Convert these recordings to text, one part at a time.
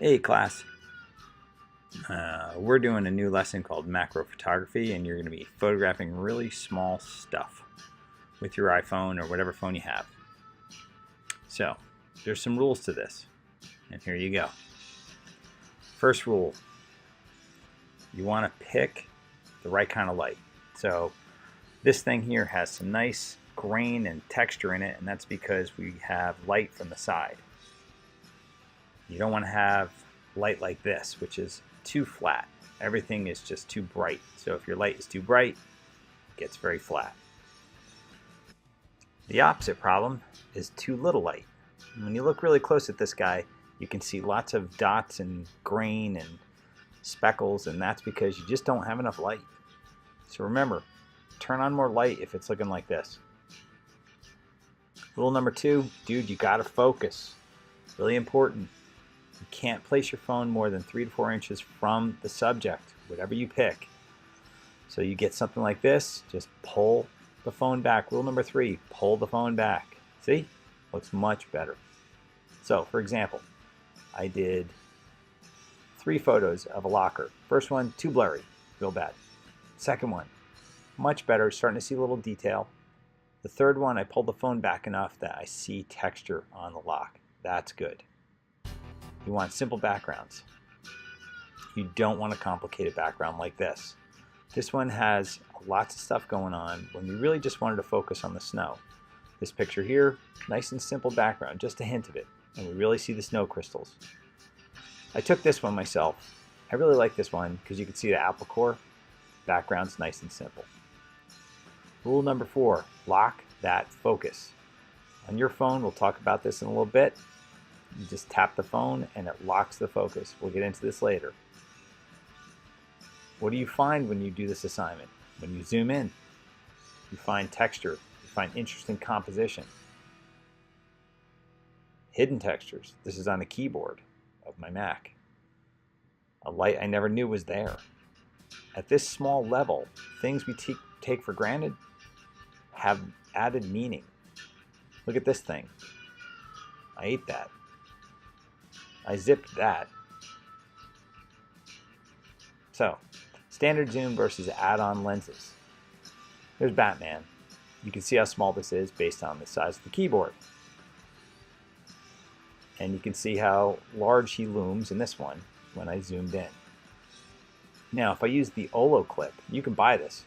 Hey class, we're doing a new lesson called macro photography, and you're going to be photographing really small stuff with your iPhone or whatever phone you have. So there's some rules to this, and here you go. First rule, you want to pick the right kind of light. So this thing here has some nice grain and texture in it, and that's because we have light from the side. You don't want to have light like this, which is too flat. Everything is just too bright. So if your light is too bright, it gets very flat. The opposite problem is too little light. When you look really close at this guy, you can see lots of dots and grain and speckles, and that's because you just don't have enough light. So remember, turn on more light if it's looking like this. Rule number 2, dude, you gotta focus. Really important. You can't place your phone more than 3 to 4 inches from the subject, whatever you pick. So you get something like this, just pull the phone back. Rule number 3, pull the phone back. See? Looks much better. So, for example, I did 3 photos of a locker. First one, too blurry, real bad. Second one, much better, starting to see a little detail. The third one, I pulled the phone back enough that I see texture on the lock. That's good. You want simple backgrounds. You don't want a complicated background like this. This one has lots of stuff going on when you really just wanted to focus on the snow. This picture here, nice and simple background, just a hint of it, and we really see the snow crystals. I took this one myself. I really like this one because you can see the apple core. Background's nice and simple. Rule number 4, lock that focus. On your phone, we'll talk about this in a little bit. You just tap the phone and it locks the focus. We'll get into this later. What do you find when you do this assignment? When you zoom in, you find texture, you find interesting composition. Hidden textures. This is on the keyboard of my Mac. A light I never knew was there. At this small level, things we take for granted have added meaning. Look at this thing. I ate that. I zipped that. So, standard zoom versus add-on lenses. There's Batman. You can see how small this is based on the size of the keyboard. And you can see how large he looms in this one when I zoomed in. Now, if I use the Olo clip, you can buy this.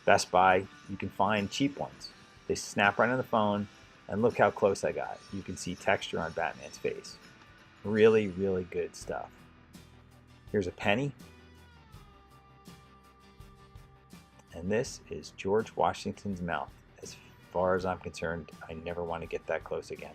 Best Buy, you can find cheap ones. They snap right on the phone, and look how close I got. You can see texture on Batman's face. Really, really good stuff. Here's a penny. And this is George Washington's mouth. As far as I'm concerned, I never want to get that close again.